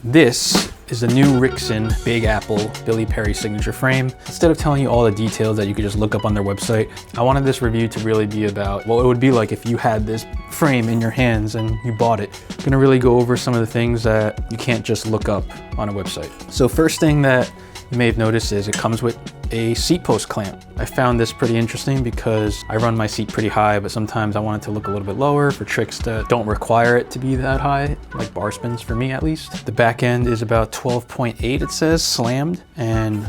This is the new Rixin Big Apple Billy Perry signature frame. Instead of telling you all the details that you could just look up on their website, I wanted this review to really be about what it would be like if you had this frame in your hands and you bought it. I'm gonna really go over some of the things that you can't just look up on a website. So first thing that you may have noticed is it comes with a seat post clamp. I found this pretty interesting because I run my seat pretty high, but sometimes I want it to look a little bit lower for tricks that don't require it to be that high, like bar spins for me at least. The back end is about 12.8, it says, slammed, and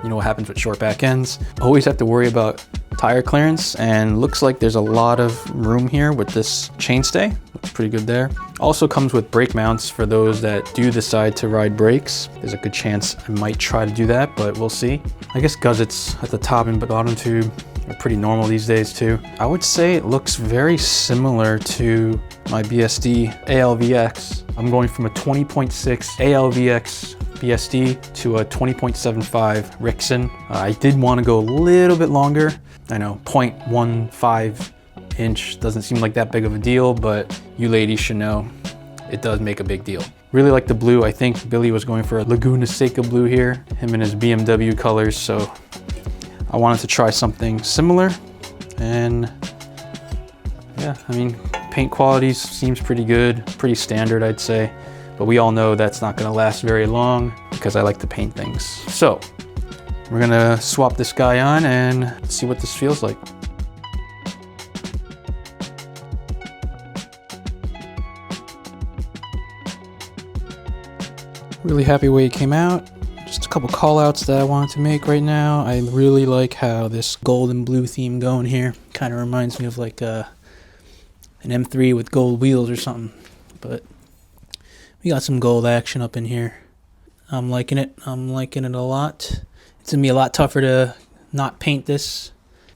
you know what happens with short back ends. Always have to worry about tire clearance, and looks like there's a lot of room here with this chainstay. Looks pretty good there. Also comes with brake mounts for those that do decide to ride brakes. There's a good chance I might try to do that, but we'll see. I guess gussets at the top and bottom tube are pretty normal these days too. I would say it looks very similar to my BSD ALVX. I'm going from a 20.6 ALVX BSD to a 20.75 Rixin. I did want to go a little bit longer. I know 0.15 inch doesn't seem like that big of a deal, but you ladies should know it does make a big deal. Really like the blue. I think Billy was going for a Laguna Seca blue here, him and his BMW colors, so I wanted to try something similar. And yeah, I mean, paint quality seems pretty good, pretty standard I'd say, but we all know that's not gonna last very long because I like to paint things. So we're gonna swap this guy on and see what this feels like. Really happy way it came out. Just a couple call outs that I wanted to make right now. I really like how this gold and blue theme going here. Kind of reminds me of like an M3 with gold wheels or something. But we got some gold action up in here. I'm liking it. I'm liking it a lot. It's gonna be a lot tougher to not paint this.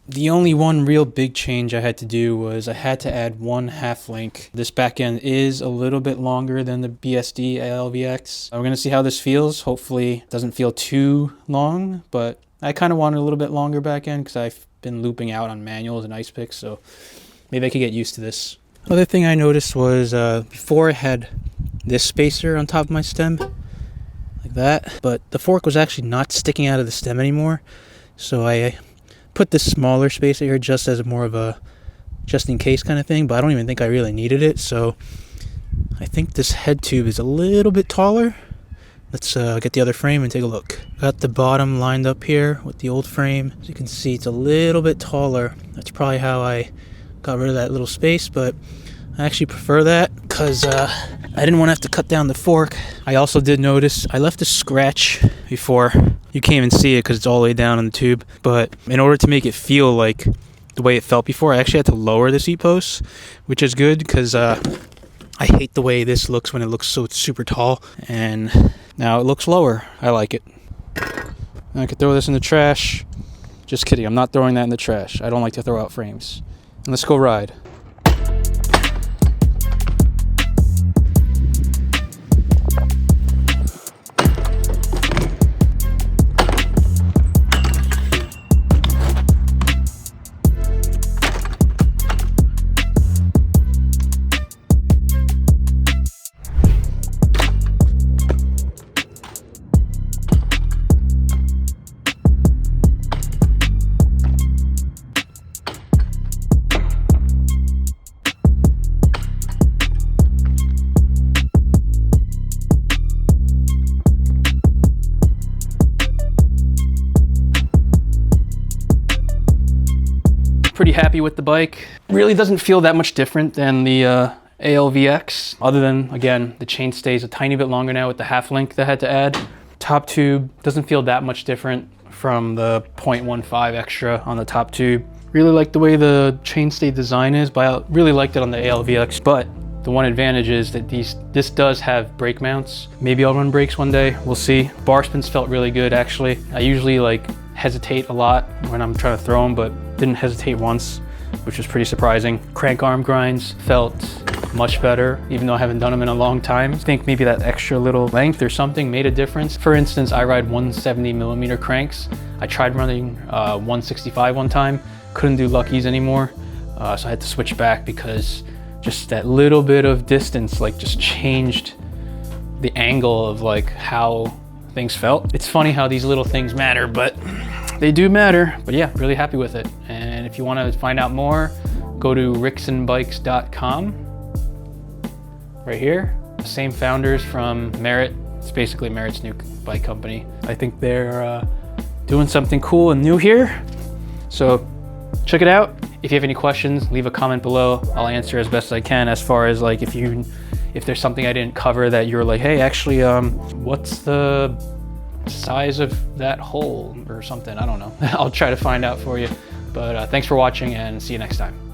The only one real big change I had to do was I had to add one half link. This back end is a little bit longer than the BSD ALVX. We're gonna see how this feels. Hopefully it doesn't feel too long, but I kind of wanted a little bit longer back end because I've been looping out on manuals and ice picks, so maybe I could get used to this. Other thing I noticed was before I had this spacer on top of my stem, like that, but the fork was actually not sticking out of the stem anymore, so I put this smaller spacer here just as more of a just in case kind of thing, but I don't even think I really needed it. So I think this head tube is a little bit taller. Let's get the other frame and take a look. Got the bottom lined up here with the old frame. As you can see, it's a little bit taller. That's probably how I got rid of that little space, but I actually prefer that because I didn't want to have to cut down the fork. I also did notice I left a scratch before. You can't even see it because it's all the way down on the tube, but in order to make it feel like the way it felt before, I actually had to lower the seat post, which is good because I hate the way this looks when it looks so super tall, and now it looks lower. I like it. I could throw this in the trash. Just kidding, I'm not throwing that in the trash. I don't like to throw out frames. And let's go ride. Pretty happy with the bike. Really doesn't feel that much different than the ALVX, other than, again, the chain stays a tiny bit longer now with the half link that I had to add. Top tube doesn't feel that much different from the 0.15 extra on the top tube. Really like the way the chainstay design is, but I really liked it on the ALVX. But the one advantage is that this does have brake mounts. Maybe I'll run brakes one day, we'll see. Bar spins felt really good actually. I usually hesitate a lot when I'm trying to throw them, but didn't hesitate once, which was pretty surprising. Crank arm grinds felt much better, even though I haven't done them in a long time. I think maybe that extra little length or something made a difference. For instance, I ride 170mm cranks. I tried running 165 one time, couldn't do Luckies anymore, so I had to switch back because just that little bit of distance just changed the angle of like how things felt. It's funny how these little things matter, but they do matter. But yeah, really happy with it. And if you want to find out more, go to rixinbikes.com. Right here. Same founders from Merit. It's basically Merit's new bike company. I think they're doing something cool and new here. So check it out. If you have any questions, leave a comment below. I'll answer as best I can, as far as like if there's something I didn't cover that you're like, hey, actually, what's the size of that hole or something? I don't know. I'll try to find out for you. But thanks for watching, and see you next time.